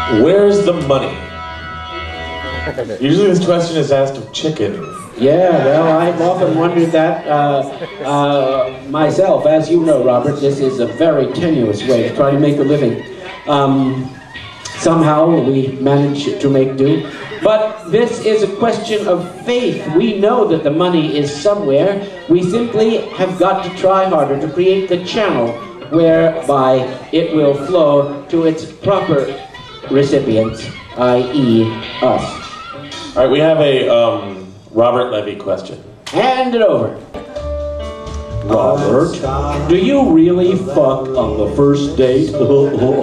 Where's the money? Usually this question is asked of chickens. Yeah, well, I've often wondered that myself. As you know, Robert, this is a very tenuous way to try to make a living. Somehow we manage to make do. But this is a question of faith. We know that the money is somewhere. We simply have got to try harder to create the channel whereby it will flow to its proper recipients, i.e. us. All right, we have a Robert Levy question. Hand it over. Robert, do you really fuck on the first date? Well,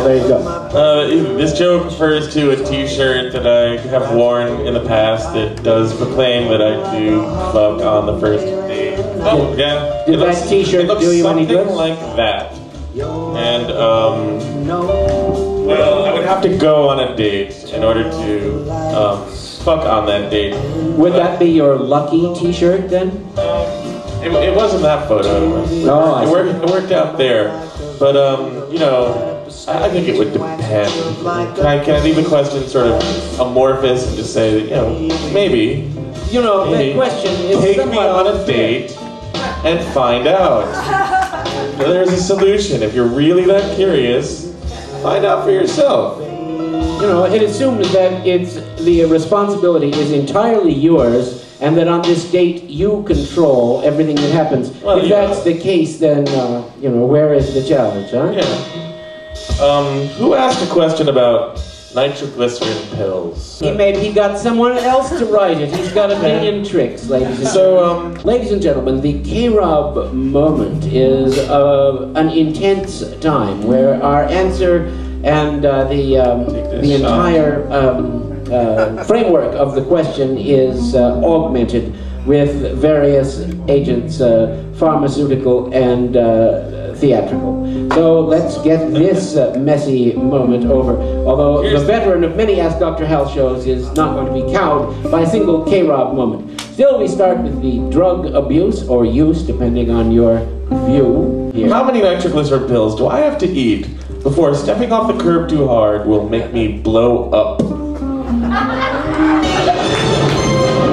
there you go. This joke refers to a t-shirt that I have worn in the past that does proclaim that I do fuck on the first date. Oh, yeah. Did that t-shirt do you any good? Something like that. And, well, I would have to go on a date in order to fuck on that date. Would that be your lucky t-shirt then? It wasn't that photo. No, it worked out there. But, you know, I think it would depend. Can I leave the question sort of amorphous and just say that, you know, maybe. You know, the question is take me on a date and find out. There's a solution. If you're really that curious, find out for yourself. You know, it assumes that the responsibility is entirely yours, and that on this date you control everything that happens. Well, if that's the case, then you know, where is the challenge, huh? Yeah. Who asked a question about nitroglycerin pills? He got someone else to write it. He's got a million tricks, ladies and gentlemen. Ladies and gentlemen, the K-Rob moment is an intense time where our answer and the entire framework of the question is augmented with various agents, pharmaceutical and theatrical. So let's get this messy moment over. Although the veteran of many Ask Dr. Hal shows is not going to be cowed by a single K-Rob moment. Still, we start with the drug abuse or use, depending on your view here. How many nitroglycerin pills do I have to eat before stepping off the curb too hard will make me blow up?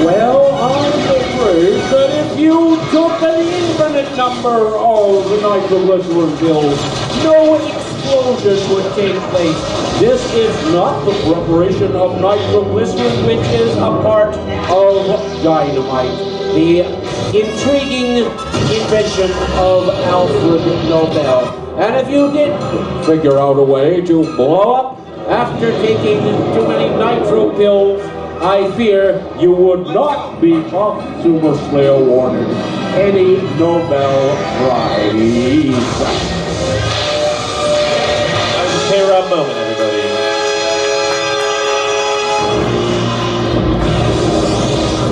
Well, I'm afraid that if you took an infinite number of nitroglycerin pills, no explosion would take place. This is not the preparation of nitroglycerin, which is a part of dynamite. The intriguing invention of Alfred Nobel. And if you did figure out a way to blow up after taking too many nitro pills, I fear you would not be posthumously awarded any Nobel Prize. That was a K-Rob moment, everybody.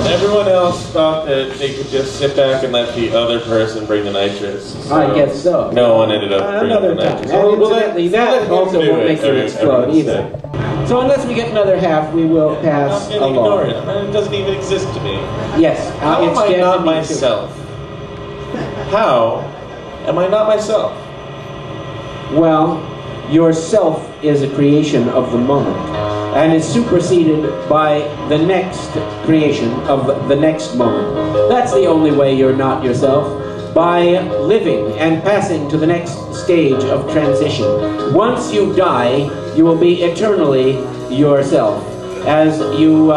Everyone else thought that they could just sit back and let the other person bring the nitrous. So I guess so. No one ended up bringing the nitrous. And incidentally, that also won't make it explode either. So unless we get another half, we will pass along. Ignore it. It doesn't even exist to me. Yes. How am I not myself? How am I not myself? Well, yourself is a creation of the moment, and is superseded by the next creation of the next moment. That's the only way you're not yourself, by living and passing to the next stage of transition. Once you die, you will be eternally yourself, as you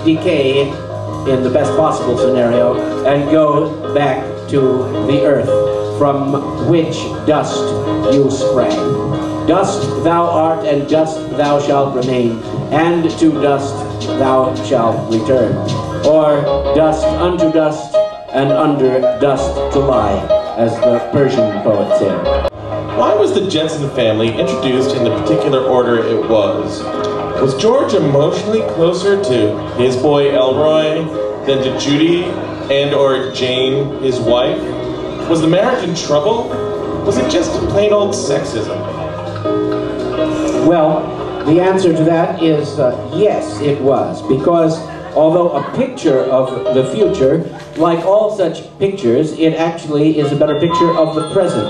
decay in the best possible scenario and go back to the earth, from which dust you sprang. Dust thou art, and dust thou shalt remain, and to dust thou shalt return. Or dust unto dust, and under dust to lie, as the Persian poet said. Why was the Jensen family introduced in the particular order it was? Was George emotionally closer to his boy Elroy than to Judy and or Jane, his wife? Was the marriage in trouble? Was it just plain old sexism? Well, the answer to that is yes, it was. Because although a picture of the future, like all such pictures, it actually is a better picture of the present.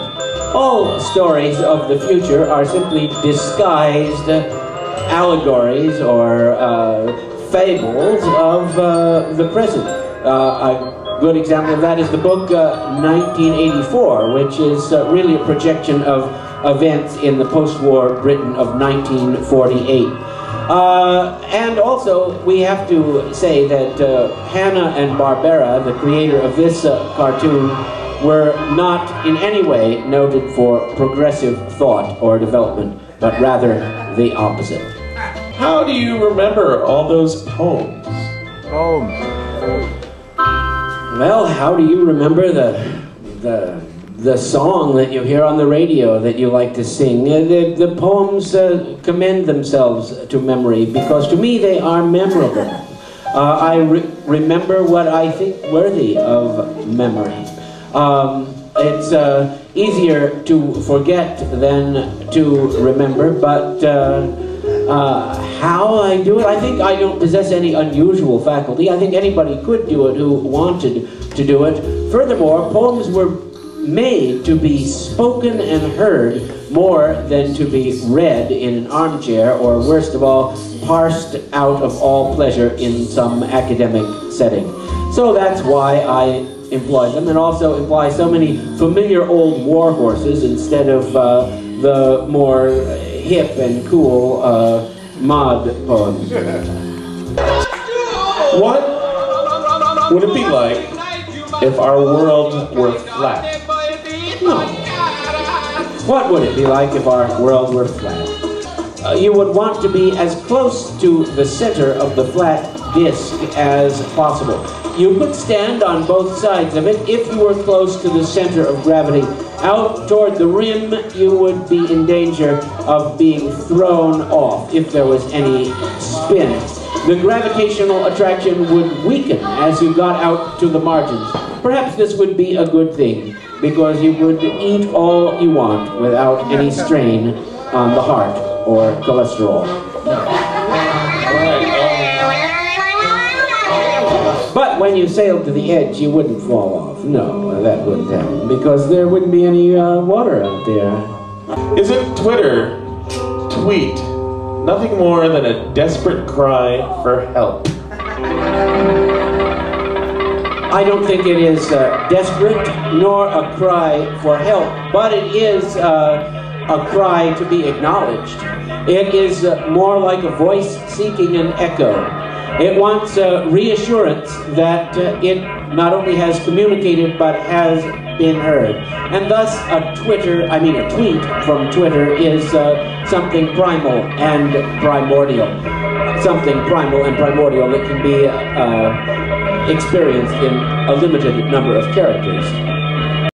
All stories of the future are simply disguised allegories or fables of the present. A good example of that is the book 1984, which is really a projection of events in the post-war Britain of 1948. And also, we have to say that Hanna-Barbera, the creator of this cartoon, were not in any way noted for progressive thought or development, but rather the opposite. How do you remember all those poems? Well, how do you remember the song that you hear on the radio that you like to sing? The poems commend themselves to memory because to me they are memorable. I remember what I think worthy of memory. It's easier to forget than to remember, but how I do it, I think I don't possess any unusual faculty. I think anybody could do it who wanted to do it. Furthermore, poems were made to be spoken and heard more than to be read in an armchair, or worst of all, parsed out of all pleasure in some academic setting. So that's why I employ them, and also employ so many familiar old war horses instead of the more hip and cool mod poems. What would it be like if our world were flat? No. What would it be like if our world were flat? You would want to be as close to the center of the flat disk as possible. You could stand on both sides of it if you were close to the center of gravity. Out toward the rim, you would be in danger of being thrown off if there was any spin. The gravitational attraction would weaken as you got out to the margins. Perhaps this would be a good thing, because you would eat all you want without any strain on the heart or cholesterol. But when you sailed to the edge, you wouldn't fall off. No, that wouldn't happen, because there wouldn't be any water out there. Isn't Twitter, tweet, nothing more than a desperate cry for help? I don't think it is desperate nor a cry for help, but it is a cry to be acknowledged. It is more like a voice seeking an echo. It wants reassurance that it not only has communicated but has been heard. And thus a tweet from Twitter is something primal and primordial. Something primal and primordial that can be experienced in a limited number of characters.